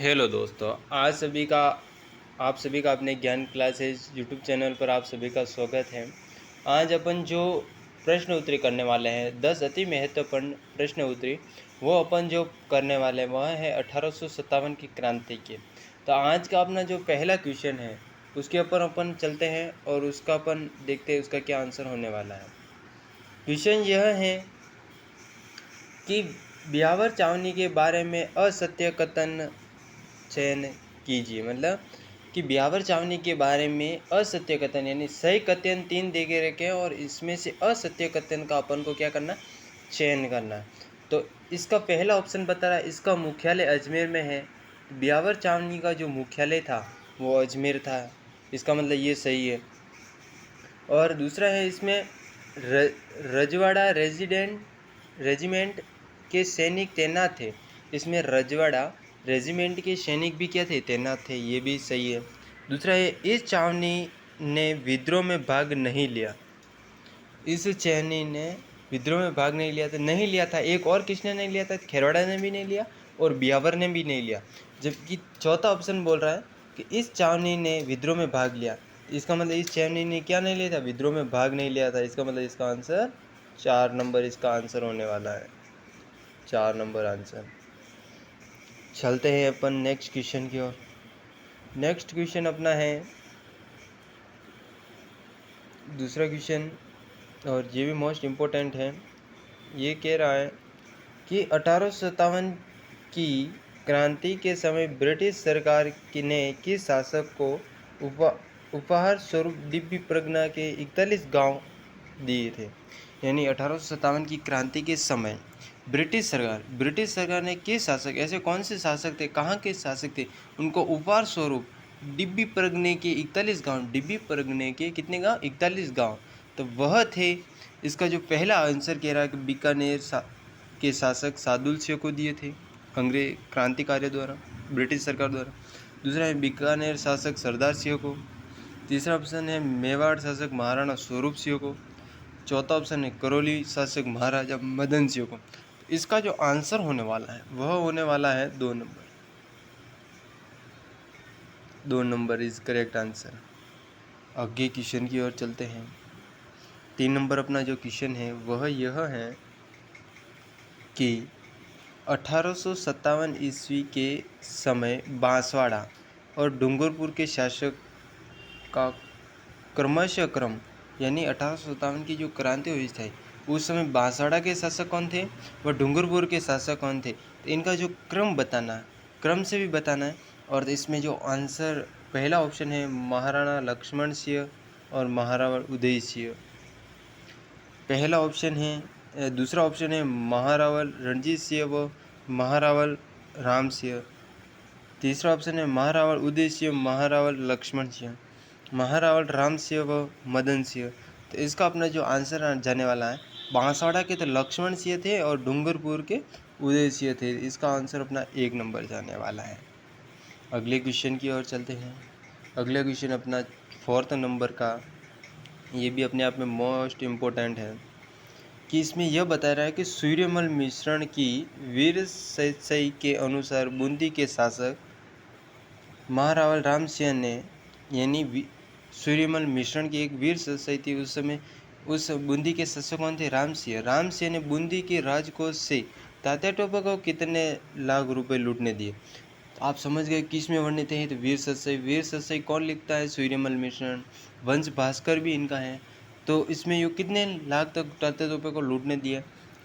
Hello दोस्तों, आप सभी का अपने ज्ञान क्लासेस यूट्यूब चैनल पर आप सभी का स्वागत है। आज अपन जो प्रश्न उत्तरी करने वाले हैं 10 अति महत्वपूर्ण प्रश्न उत्तरी, वो अपन जो करने वाले हैं वह है 1857 की क्रांति के। तो आज का अपना जो पहला क्वेश्चन है उसके ऊपर अपन चलते हैं और उसका अपन देखते हैं उसका क्या आंसर होने वाला है। क्वेश्चन यह है कि ब्यावर चावनी के बारे में असत्य कथन चयन कीजिए। मतलब कि ब्यावर चावनी के बारे में असत्य कथन यानी सही कथन 3 दे के रखे हैं और इसमें से असत्य कथन का अपन को क्या करना, चयन करना है। तो इसका पहला ऑप्शन बता रहा है इसका मुख्यालय अजमेर में है। ब्यावर चावनी का जो मुख्यालय था वो अजमेर था, इसका मतलब ये सही है। और दूसरा है इसमें रजवाड़ा रेजिमेंट के सैनिक तैनात थे। इसमें रजवाड़ा रेजिमेंट के सैनिक भी क्या थे, तैनात थे, ये भी सही है। दूसरा है इस छावनी ने विद्रोह में भाग नहीं लिया। इस छावनी ने विद्रोह में भाग नहीं लिया था। एक और किसने नहीं लिया था, खेरवाड़ा ने भी नहीं लिया और ब्यावर ने भी नहीं लिया। जबकि चौथा ऑप्शन बोल रहा है कि इस छावनी ने विद्रोह में भाग लिया। इसका मतलब इस छावनी ने क्या नहीं लिया था, विद्रोह में भाग नहीं लिया था। इसका मतलब इसका आंसर 4 नंबर इसका आंसर होने वाला है, 4 नंबर आंसर। चलते हैं अपन नेक्स्ट क्वेश्चन की ओर। नेक्स्ट क्वेश्चन अपना है दूसरा क्वेश्चन और ये भी मोस्ट इम्पोर्टेंट है। ये कह रहा है कि 1857 की क्रांति के समय ब्रिटिश सरकार ने किस शासक को उपहार स्वरूप दिव्य प्रज्ञा के 41 गांव दिए थे। यानी 1857 की क्रांति के समय ब्रिटिश सरकार ने किस शासक, ऐसे कौन से शासक थे, कहाँ के शासक थे, उनको उपहार स्वरूप डिब्बी परगने के 41 गांव, डिब्बी परगने के कितने गांव, 41 गांव, तो वह थे। इसका जो पहला आंसर कह रहा है कि बीकानेर के शासक सादुल सिंह को दिए थे अंग्रेज क्रांतिकारियों द्वारा, ब्रिटिश सरकार द्वारा। दूसरा है बीकानेर शासक सरदार सिंह को। तीसरा ऑप्शन है मेवाड़ शासक महाराणा स्वरूप सिंह को। चौथा ऑप्शन है करौली शासक महाराजा मदन सिंह को। इसका जो आंसर होने वाला है वह होने वाला है 2 number. 2 number is correct answer. आगे क्वेश्चन की ओर चलते हैं। 3 नंबर अपना जो क्वेश्चन है वह यह है कि 1857 ईस्वी के समय बांसवाड़ा और डूंगरपुर के शासक का क्रमशः क्रम, यानी 1857 की जो क्रांति हुई थी उस समय बांसवाड़ा के शासक कौन थे व डूंगरपुर के शासक कौन थे, तो इनका जो क्रम बताना है, क्रम से भी बताना है। और इसमें जो आंसर पहला ऑप्शन है महाराणा लक्ष्मण सिंह और महारावल उदय सिंह, पहला ऑप्शन है। दूसरा ऑप्शन है महारावल रणजीत सिंह व महारावल राम सिंह। तीसरा ऑप्शन है महारावल उदय सिंह, महारावल लक्ष्मण सिंह, महारावल राम सिंह व मदन सिंह। तो इसका अपना जो आंसर जाने वाला है, बांसवाड़ा के तो लक्ष्मण सिंह थे और डूंगरपुर के उदय सिंह थे। इसका आंसर अपना 1 नंबर जाने वाला है। अगले क्वेश्चन की ओर चलते हैं। अगला क्वेश्चन अपना 4th नंबर का, ये भी अपने आप में मोस्ट इम्पोर्टेंट है कि इसमें यह बता रहा है कि सूर्यमल मिश्रण की वीर शैली के अनुसार बूंदी के शासक महारावल राम सिंह ने, यानी सूर्यमल मिश्रण की एक वीर शैली थी उस समय, उस बूंदी के शासक कौन थे, राम सिंह ने बूंदी के राजकोष से तात्या टोपे को कितने लाख रुपए लूटने दिए। तो आप समझ गए किस में वर्णित है, तो वीर शैली कौन लिखता है, सूर्यमल मिश्रण। वंश भास्कर भी इनका है। तो इसमें ये कितने लाख तक तात्या टोपे को लूटने दिया।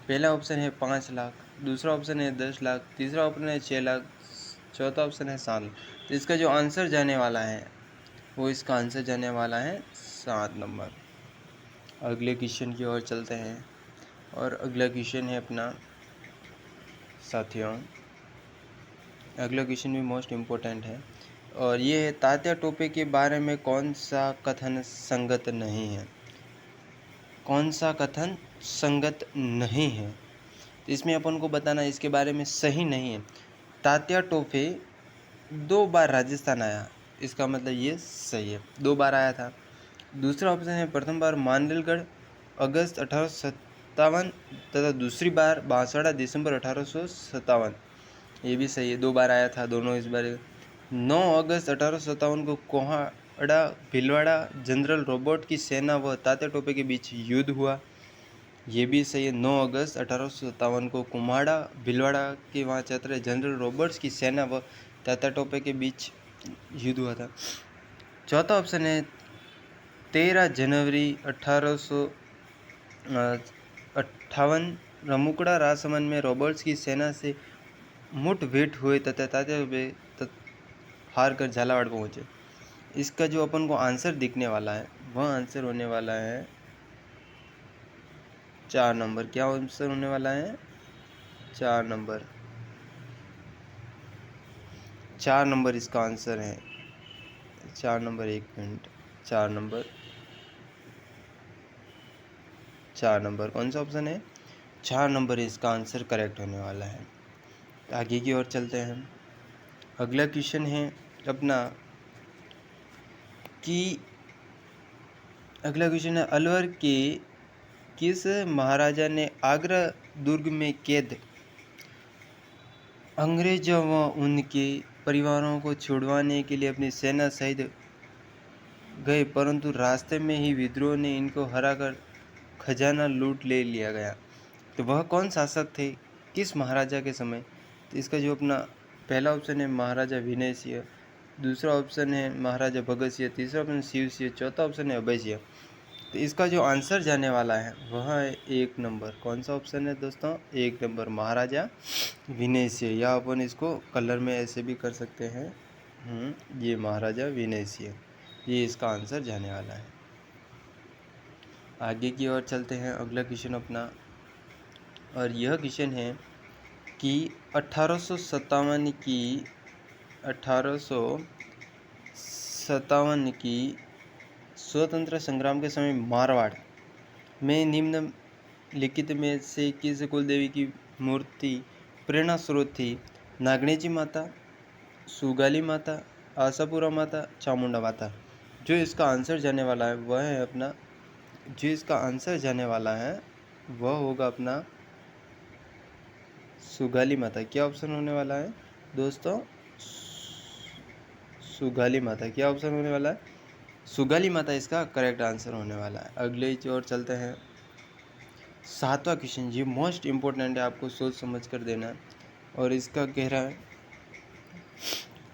पहला ऑप्शन है 5 लाख, दूसरा ऑप्शन है 10 लाख, तीसरा ऑप्शन है 6 लाख, चौथा ऑप्शन है 7 लाख। तो इसका जो आंसर जाने वाला है वो इसका आंसर जाने वाला है 7 नंबर। अगले क्वेश्चन की ओर चलते हैं और अगला क्वेश्चन है अपना साथियों, अगला क्वेश्चन भी मोस्ट इम्पोर्टेंट है और ये है तात्या टोपे के बारे में कौन सा कथन संगत नहीं है। कौन सा कथन संगत नहीं है, तो इसमें अपन को बताना है इसके बारे में सही नहीं है। तात्या टोपे 2 बार राजस्थान आया, इसका मतलब ये सही है, 2 बार आया था। दूसरा ऑप्शन है प्रथम बार मांडलगढ़ अगस्त 1857 तथा दूसरी बार बांसवाड़ा दिसंबर 1857। ये भी सही है, 2 बार आया था, दोनों इस बार। 9 अगस्त 1857 को कोहाड़ा भीलवाड़ा जनरल रॉबर्ट की सेना व तात्या टोपे के बीच युद्ध हुआ। ये भी सही है, 9 अगस्त 1857 को कुम्हाड़ा भीलवाड़ा के वहाँ चतुर जनरल रॉबर्ट्स की सेना व तात्या टोपे के बीच युद्ध हुआ था। चौथा ऑप्शन है 13 जनवरी 1858 रमुकड़ा राजसमंद में रॉबर्ट्स की सेना से मुठभेड़ हुए तथा तात्या टोपे हार कर झालावाड़ पहुँचे। इसका जो अपन को आंसर दिखने वाला है वह आंसर होने वाला है 4 नंबर। क्या आंसर होने वाला है? 4 नंबर। 4 नंबर इसका आंसर है। 4 नंबर, 1 मिनट। 4 नंबर, 4 नंबर कौन सा ऑप्शन है? 4 नंबर इसका आंसर करेक्ट होने वाला है। आगे की ओर चलते हैं। अगला क्वेश्चन है अपना कि अगला क्वेश्चन है अलवर के किस महाराजा ने आगरा दुर्ग में कैद अंग्रेजों व उनके परिवारों को छुड़वाने के लिए अपनी सेना सहित गए, परंतु रास्ते में ही विद्रोह ने इनको हराकर खजाना लूट ले लिया गया। तो वह कौन शासक थे, किस महाराजा के समय? तो इसका जो अपना पहला ऑप्शन है महाराजा विनय सिंह, दूसरा ऑप्शन है महाराजा भगत सिंह, तीसरा ऑप्शन शिव सिंह, चौथा ऑप्शन है अभय सिंह। तो इसका जो आंसर जाने वाला है वह है 1 नंबर। कौन सा ऑप्शन है दोस्तों? 1 नंबर महाराजा विनय सिंह, या अपन इसको कलर में ऐसे भी कर सकते हैं। ये महाराजा विनय सिंह, ये इसका आंसर जाने वाला है। आगे की ओर चलते हैं। अगला क्वेश्चन अपना, और यह क्वेश्चन है कि 1857 की स्वतंत्र संग्राम के समय मारवाड़ में निम्नलिखित में से किस कुलदेवी की मूर्ति प्रेरणा स्रोत थी? नागणेजी माता, सुगाली माता, आशापुरा माता, चामुंडा माता। जो इसका आंसर जाने वाला है वह है अपना, जो इसका आंसर जाने वाला है वह होगा अपना सुगाली माता। क्या ऑप्शन होने वाला है दोस्तों? सुगाली माता। क्या ऑप्शन होने वाला है? सुगाली माता इसका करेक्ट आंसर होने वाला है। अगले की ओर चलते हैं। 7वां क्वेश्चन, ये मोस्ट इम्पोर्टेंट है, आपको सोच समझ कर देना है। और इसका कह रहा है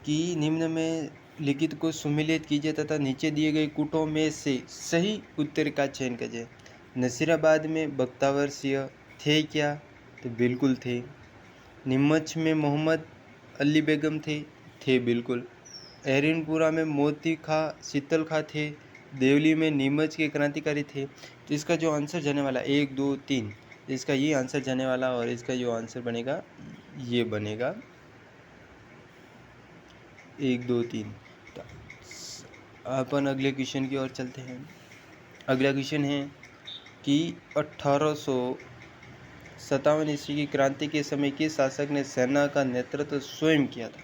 कि निम्न में लिखित को सुमेलित कीजिए तथा नीचे दिए गए कूटों में से सही उत्तर का चयन कीजिए। नसीराबाद में बख्तावर सिंह थे क्या? तो बिल्कुल थे। नीमच में मोहम्मद अली बेगम थे बिल्कुल। एरनपुरा में मोती खां शीतल खां थे। देवली में नीमच के क्रांतिकारी थे। तो इसका जो आंसर जाने वाला 1, 2, 3, इसका ये आंसर जाने वाला, और इसका जो आंसर बनेगा ये बनेगा 1, 2, 3। तो अपन अगले क्वेश्चन की ओर चलते हैं। अगला क्वेश्चन है कि 1857 ईस्वी की क्रांति के समय किस शासक ने सेना का नेतृत्व स्वयं किया था?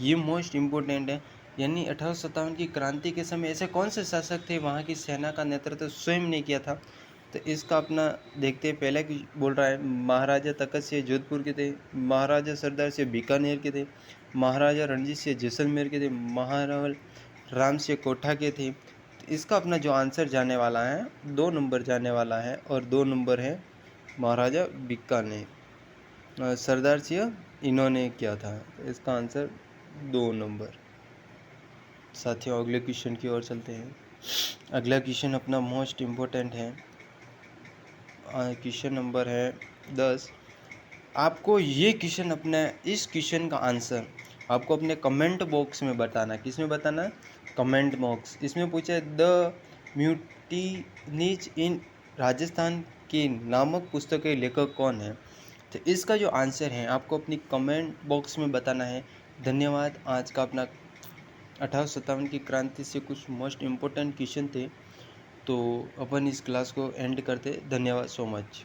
ये मोस्ट इम्पोर्टेंट है। यानी 1857 की क्रांति के समय ऐसे कौन से शासक थे वहाँ की सेना का नेतृत्व स्वयं ने किया था? तो इसका अपना देखते हैं। पहले बोल रहा है महाराजा तखत सिंह जोधपुर के थे, महाराजा सरदार सिंह बीकानेर के थे, महाराजा रणजीत सिंह जैसलमेर के थे, महाराजा राम सिंह कोठा के थे। तो इसका अपना जो आंसर जाने वाला है 2 नंबर जाने वाला है, और 2 नंबर है महाराजा बीकानेर, सरदार सिंह इन्होंने किया था। तो इसका आंसर 2 नंबर। साथियों अगले क्वेश्चन की ओर चलते हैं। अगला क्वेश्चन अपना मोस्ट इम्पोर्टेंट है। क्वेश्चन नंबर है 10। आपको ये क्वेश्चन अपना, इस क्वेश्चन का आंसर आपको अपने कमेंट बॉक्स में बताना। किस में बताना है? Comment box. इसमें पूछा है द म्यूटिनीज इन राजस्थान के नामक पुस्तक के लेखक कौन है? तो इसका जो आंसर है आपको अपनी कमेंट बॉक्स में बताना है। धन्यवाद। आज का अपना 1857 की क्रांति से कुछ मोस्ट इम्पोर्टेंट क्वेश्चन थे, तो अपन इस क्लास को एंड करते। धन्यवाद सो मच।